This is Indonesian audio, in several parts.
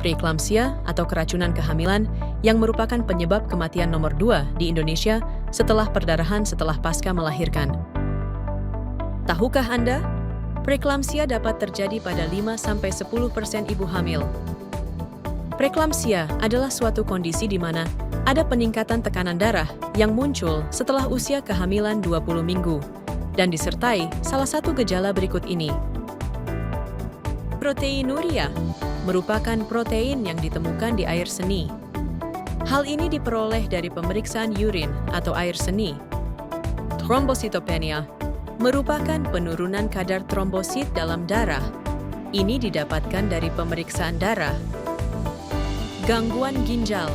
preeklamsia atau keracunan kehamilan yang merupakan penyebab kematian nomor 2 di Indonesia setelah perdarahan setelah pasca melahirkan. Tahukah Anda? Preeklamsia dapat terjadi pada 5-10% ibu hamil. Preeklamsia adalah suatu kondisi di mana ada peningkatan tekanan darah yang muncul setelah usia kehamilan 20 minggu dan disertai salah satu gejala berikut ini. Proteinuria merupakan protein yang ditemukan di air seni. Hal ini diperoleh dari pemeriksaan urin atau air seni. Trombositopenia merupakan penurunan kadar trombosit dalam darah. Ini didapatkan dari pemeriksaan darah. Gangguan ginjal,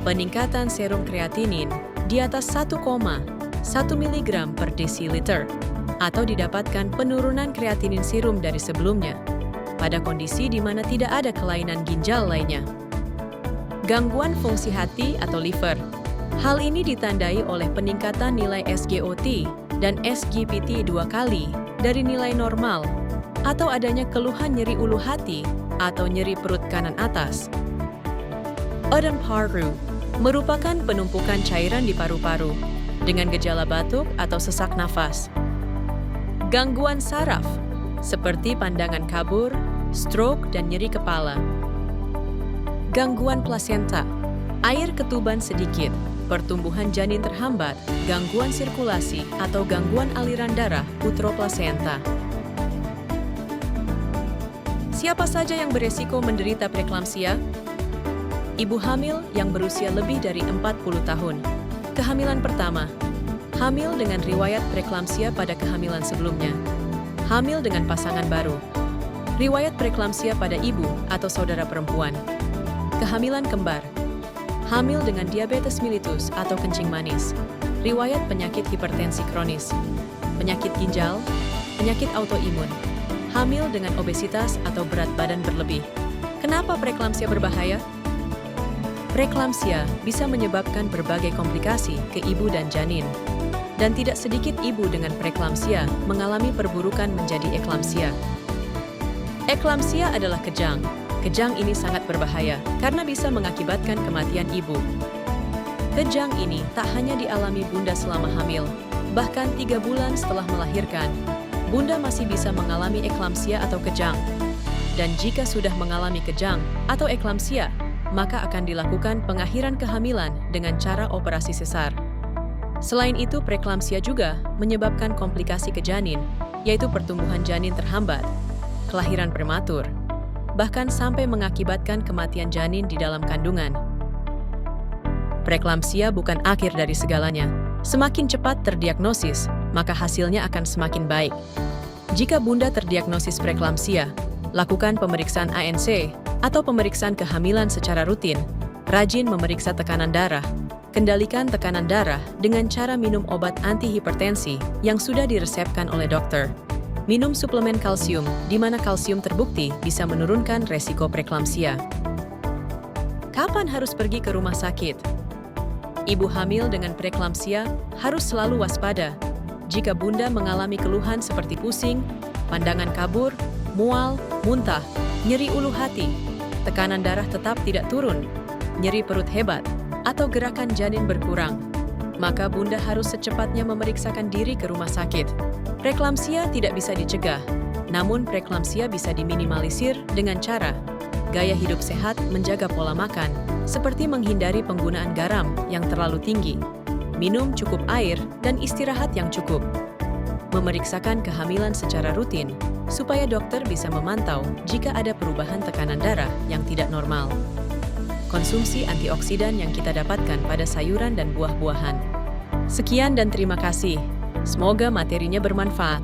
peningkatan serum kreatinin di atas 1,1 mg per desiliter, atau didapatkan penurunan kreatinin serum dari sebelumnya, pada kondisi di mana tidak ada kelainan ginjal lainnya. Gangguan fungsi hati atau liver. Hal ini ditandai oleh peningkatan nilai SGOT dan SGPT 2 kali dari nilai normal, atau adanya keluhan nyeri ulu hati atau nyeri perut kanan atas. Ödem paru merupakan penumpukan cairan di paru-paru dengan gejala batuk atau sesak nafas. Gangguan saraf seperti pandangan kabur, stroke, dan nyeri kepala. Gangguan plasenta, air ketuban sedikit, pertumbuhan janin terhambat, gangguan sirkulasi, atau gangguan aliran darah utroplasenta. Siapa saja yang beresiko menderita preeklamsia? Ibu hamil yang berusia lebih dari 40 tahun. Kehamilan pertama. Hamil dengan riwayat preeklamsia pada kehamilan sebelumnya. Hamil dengan pasangan baru. Riwayat preeklamsia pada ibu atau saudara perempuan. Kehamilan kembar. Hamil dengan diabetes mellitus atau kencing manis. Riwayat penyakit hipertensi kronis. Penyakit ginjal. Penyakit autoimun. Hamil dengan obesitas atau berat badan berlebih. Kenapa preeklamsia berbahaya? Preeklamsia bisa menyebabkan berbagai komplikasi ke ibu dan janin. Dan tidak sedikit ibu dengan preeklamsia mengalami perburukan menjadi eklamsia. Eklamsia adalah kejang. Kejang ini sangat berbahaya karena bisa mengakibatkan kematian ibu. Kejang ini tak hanya dialami bunda selama hamil, bahkan 3 bulan setelah melahirkan, bunda masih bisa mengalami eklamsia atau kejang. Dan jika sudah mengalami kejang atau eklamsia, maka akan dilakukan pengakhiran kehamilan dengan cara operasi sesar. Selain itu, preeklamsia juga menyebabkan komplikasi ke janin, yaitu pertumbuhan janin terhambat, kelahiran prematur, bahkan sampai mengakibatkan kematian janin di dalam kandungan. Preeklamsia bukan akhir dari segalanya. Semakin cepat terdiagnosis, maka hasilnya akan semakin baik. Jika bunda terdiagnosis preeklamsia, lakukan pemeriksaan ANC atau pemeriksaan kehamilan secara rutin, rajin memeriksa tekanan darah, kendalikan tekanan darah dengan cara minum obat antihipertensi yang sudah diresepkan oleh dokter. Minum suplemen kalsium, di mana kalsium terbukti bisa menurunkan resiko preeklamsia. Kapan harus pergi ke rumah sakit? Ibu hamil dengan preeklamsia harus selalu waspada. Jika bunda mengalami keluhan seperti pusing, pandangan kabur, mual, muntah, nyeri ulu hati, tekanan darah tetap tidak turun, nyeri perut hebat, atau gerakan janin berkurang, maka bunda harus secepatnya memeriksakan diri ke rumah sakit. Preeklamsia tidak bisa dicegah, namun preeklamsia bisa diminimalisir dengan cara gaya hidup sehat, menjaga pola makan, seperti menghindari penggunaan garam yang terlalu tinggi, minum cukup air, dan istirahat yang cukup. Memeriksakan kehamilan secara rutin, supaya dokter bisa memantau jika ada perubahan tekanan darah yang tidak normal. Konsumsi antioksidan yang kita dapatkan pada sayuran dan buah-buahan. Sekian dan terima kasih. Semoga materinya bermanfaat.